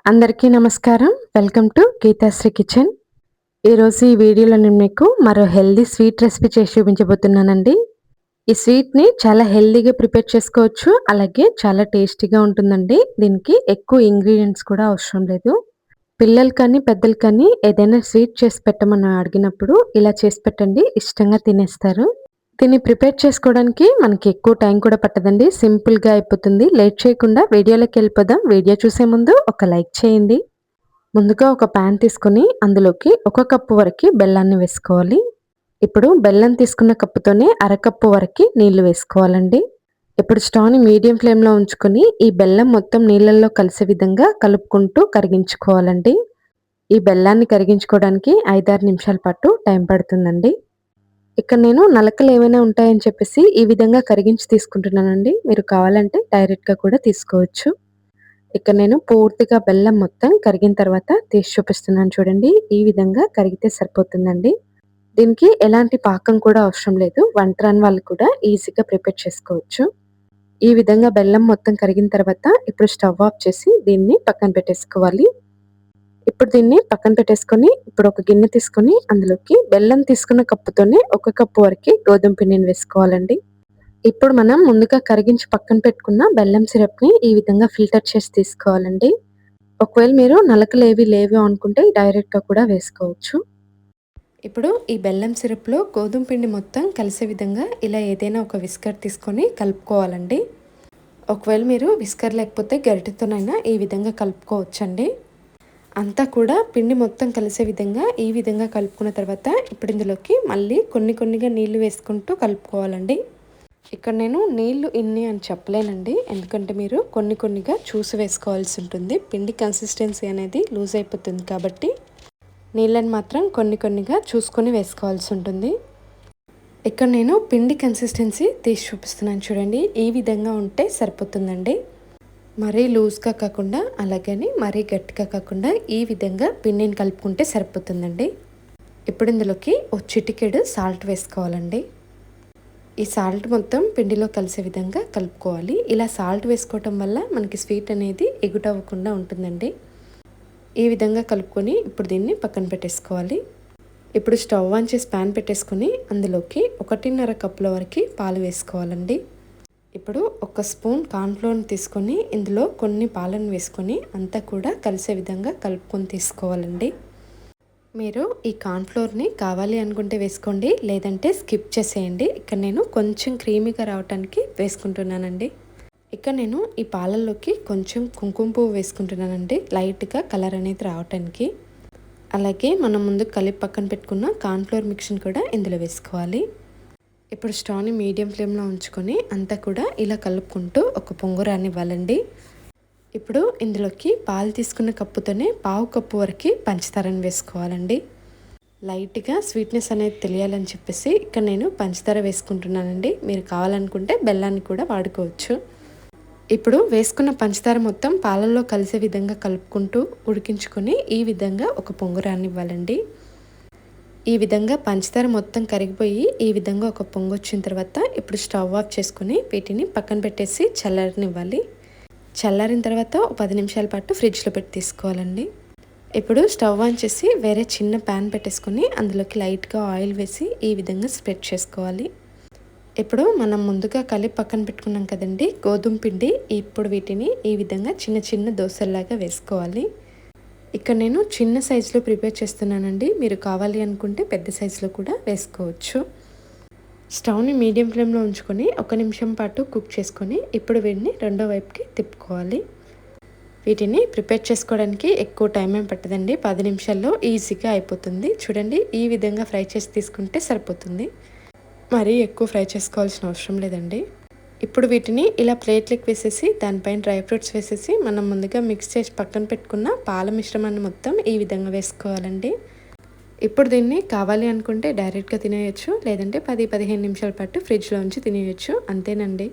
అందరికీ నమస్కారం. Welcome to Geethasri kitchen. ఈరోజు ఈ వీడియోలో నేను మీకు మరో హెల్తీ స్వీట్ రెసిపీ చేసి చూపించబోతున్నానండి. ఈ స్వీట్‌ని చాలా హెల్తీగా ప్రిపేర్ చేసుకోవచ్చు. అలాగే చాలా టేస్టీగా ఉంటుందండి. దీనికి ఎక్కువ ఇంగ్రీడియెంట్స్ కూడా అవసరం లేదు. పిల్లలు కానీ, పెద్దలు కానీ ఏదైనా స్వీట్ చేసి పెట్టమని అడిగినప్పుడు ఇలా చేసి పెట్టండి. ఇష్టంగా తినేస్తారు. దీన్ని ప్రిపేర్ చేసుకోవడానికి మనకి ఎక్కువ టైం కూడా పట్టదండి. సింపుల్‌గా అయిపోతుంది. లేట్ చేయకుండా వీడియోలోకెళ్ళిపోదాం. వీడియో చూసే ముందు ఒక లైక్ చేయండి. ముందుగా ఒక పాన్ తీసుకొని అందులోకి ఒక కప్పు వరకి బెల్లాన్ని వేసుకోవాలి. ఇప్పుడు బెల్లం తీసుకున్న కప్పుతోనే అరకప్పు వరకి నీళ్లు వేసుకోవాలండి. ఇప్పుడు స్టవ్‌ని మీడియం ఫ్లేమ్‌లో ఉంచుకొని ఈ బెల్లం మొత్తం నీళ్ళల్లో కలిసే విధంగా కలుపుకుంటూ కరిగించుకోవాలండి. ఈ బెల్లాన్ని కరిగించుకోవడానికి 5, 6 నిమిషాల పాటు టైం పడుతుందండి. ఇక్కడ నేను నలకలు ఏమైనా ఉంటాయని చెప్పేసి ఈ విధంగా కరిగించి తీసుకుంటున్నానండి. మీరు కావాలంటే డైరెక్ట్‌గా కూడా తీసుకోవచ్చు. ఇక్కడ నేను పూర్తిగా బెల్లం మొత్తం కరిగిన తర్వాత తీసి చూపిస్తున్నాను చూడండి. ఈ విధంగా కరిగితే సరిపోతుందండి. దీనికి ఎలాంటి పాకం కూడా అవసరం లేదు. వంట రాని వాళ్ళు కూడా ఈజీగా ప్రిపేర్ చేసుకోవచ్చు. ఈ విధంగా బెల్లం మొత్తం కరిగిన తర్వాత ఇప్పుడు స్టవ్ ఆఫ్ చేసి దీన్ని పక్కన పెట్టేసుకోవాలి. ఇప్పుడు దీన్ని పక్కన పెట్టేసుకొని, ఇప్పుడు ఒక గిన్నె తీసుకొని అందులోకి బెల్లం తీసుకున్న కప్పుతోనే ఒక కప్పు వరకి గోధుమ పిండిని వేసుకోవాలండి. ఇప్పుడు మనం ముందుగా కరిగించి పక్కన పెట్టుకున్న బెల్లం సిరప్‌ని ఈ విధంగా ఫిల్టర్ చేసి తీసుకోవాలండి. ఒకవేళ మీరు నలకలేవి లేవు అనుకుంటే డైరెక్ట్‌గా కూడా వేసుకోవచ్చు. ఇప్పుడు ఈ బెల్లం సిరప్‌లో గోధుమ పిండి మొత్తం కలిసే విధంగా ఇలా ఏదైనా ఒక విస్కర్ తీసుకొని కలుపుకోవాలండి. ఒకవేళ మీరు విస్కర్ లేకపోతే గరిటెతోనైనా ఈ విధంగా కలుపుకోవచ్చండి. అంతా కూడా పిండి మొత్తం కలిసే విధంగా ఈ విధంగా కలుపుకున్న తర్వాత ఇప్పుడు ఇందులోకి మళ్ళీ కొన్నిగా నీళ్లు వేసుకుంటూ కలుపుకోవాలండి. ఇక్కడ నేను నీళ్లు ఇన్ని అని చెప్పలేనండి. ఎందుకంటే మీరు కొన్నిగా చూసి వేసుకోవాల్సి ఉంటుంది. పిండి కన్సిస్టెన్సీ అనేది లూజ్ అయిపోతుంది కాబట్టి నీళ్ళని మాత్రం కొన్నిగా చూసుకొని వేసుకోవాల్సి ఉంటుంది. ఇక్కడ నేను పిండి కన్సిస్టెన్సీ తీసి చూపిస్తున్నాను చూడండి. ఈ విధంగా ఉంటే సరిపోతుందండి. మరీ లూజ్గా కాకుండా అలాగని మరీ గట్టిగా కాకుండా ఈ విధంగా పిండిని కలుపుకుంటే సరిపోతుందండి. ఇప్పుడు ఇందులోకి ఒక చిటికెడు సాల్ట్ వేసుకోవాలండి. ఈ సాల్ట్ మొత్తం పిండిలో కలిసే విధంగా కలుపుకోవాలి. ఇలా సాల్ట్ వేసుకోవటం వల్ల మనకి స్వీట్ అనేది ఎగుటవ్వకుండా ఉంటుందండి. ఈ విధంగా కలుపుకొని ఇప్పుడు దీన్ని పక్కన పెట్టేసుకోవాలి. ఇప్పుడు స్టవ్ ఆన్ చేసి ప్యాన్ పెట్టేసుకొని అందులోకి 1.5 కప్పుల వరకు పాలు వేసుకోవాలండి. ఇప్పుడు ఒక స్పూన్ కార్న్‌ఫ్లోర్‌ని తీసుకొని ఇందులో కొన్ని పాలను వేసుకొని అంతా కూడా కలిసే విధంగా కలుపుకొని తీసుకోవాలండి. మీరు ఈ కార్న్‌ఫ్లోర్‌ని కావాలి అనుకుంటే వేసుకోండి, లేదంటే స్కిప్ చేసేయండి. ఇక్కడ నేను కొంచెం క్రీమీగా రావడానికి వేసుకుంటున్నానండి. ఇక్కడ నేను ఈ పాలల్లోకి కొంచెం కుంకుమ పువ్వు వేసుకుంటున్నానండి, లైట్గా కలర్ అనేది రావటానికి. అలాగే మనం ముందు కలిపి పక్కన పెట్టుకున్న కార్న్‌ఫ్లోర్ మిక్స్‌ని కూడా ఇందులో వేసుకోవాలి. ఇప్పుడు స్టవ్‌ని మీడియం ఫ్లేమ్‌లో ఉంచుకొని అంతా కూడా ఇలా కలుపుకుంటూ ఒక పొంగు రానివ్వాలండి. ఇప్పుడు ఇందులోకి పాలు తీసుకున్న కప్పుతోనే పావు కప్పు వరకు పంచదారని వేసుకోవాలండి. లైట్గా స్వీట్నెస్ అనేది తెలియాలని చెప్పేసి ఇక్కడ నేను పంచదార వేసుకుంటున్నానండి. మీరు కావాలనుకుంటే బెల్లాన్ని కూడా వాడుకోవచ్చు. ఇప్పుడు వేసుకున్న పంచదార మొత్తం పాలల్లో కలిసే విధంగా కలుపుకుంటూ ఉడికించుకొని ఈ విధంగా ఒక పొంగు రానివ్వాలండి. ఈ విధంగా పంచదార మొత్తం కరిగిపోయి ఈ విధంగా ఒక పొంగు వచ్చిన తర్వాత ఇప్పుడు స్టవ్ ఆఫ్ చేసుకుని వీటిని పక్కన పెట్టేసి చల్లారనివ్వాలి. చల్లారిన తర్వాత ఒక 10 నిమిషాల పాటు ఫ్రిడ్జ్లో పెట్టి తీసుకోవాలండి. ఇప్పుడు స్టవ్ ఆన్ చేసి వేరే చిన్న ప్యాన్ పెట్టేసుకొని అందులోకి లైట్గా ఆయిల్ వేసి ఈ విధంగా స్ప్రెడ్ చేసుకోవాలి. ఇప్పుడు మనం ముందుగా కలిపి పక్కన పెట్టుకున్నాం కదండి గోధుమ పిండి. ఇప్పుడు వీటిని ఈ విధంగా చిన్న దోశల్లాగా వేసుకోవాలి. ఇక్కడ నేను చిన్న సైజులో ప్రిపేర్ చేస్తున్నానండి. మీరు కావాలి అనుకుంటే పెద్ద సైజులో కూడా వేసుకోవచ్చు. స్టవ్ని మీడియం ఫ్లేమ్లో ఉంచుకొని 1 నిమిషం పాటు కుక్ చేసుకొని ఇప్పుడు వీటిని రెండో వైపుకి తిప్పుకోవాలి. వీటిని ప్రిపేర్ చేసుకోవడానికి ఎక్కువ టైం ఏం పట్టదండి. 10 నిమిషాల్లో ఈజీగా అయిపోతుంది. చూడండి ఈ విధంగా ఫ్రై చేసి తీసుకుంటే సరిపోతుంది. మరీ ఎక్కువ ఫ్రై చేసుకోవాల్సిన అవసరం లేదండి. ఇప్పుడు వీటిని ఇలా ప్లేట్లోకి వేసేసి దానిపైన డ్రై ఫ్రూట్స్ వేసేసి మనం ముందుగా మిక్స్ చేసి పక్కన పెట్టుకున్న పాల మిశ్రమాన్ని మొత్తం ఈ విధంగా వేసుకోవాలండి. ఇప్పుడు దీన్ని కావాలి అనుకుంటే డైరెక్ట్గా తినేయచ్చు, లేదంటే 10-15 నిమిషాల పాటు ఫ్రిడ్జ్లో ఉంచి తినేయచ్చు. అంతేనండి.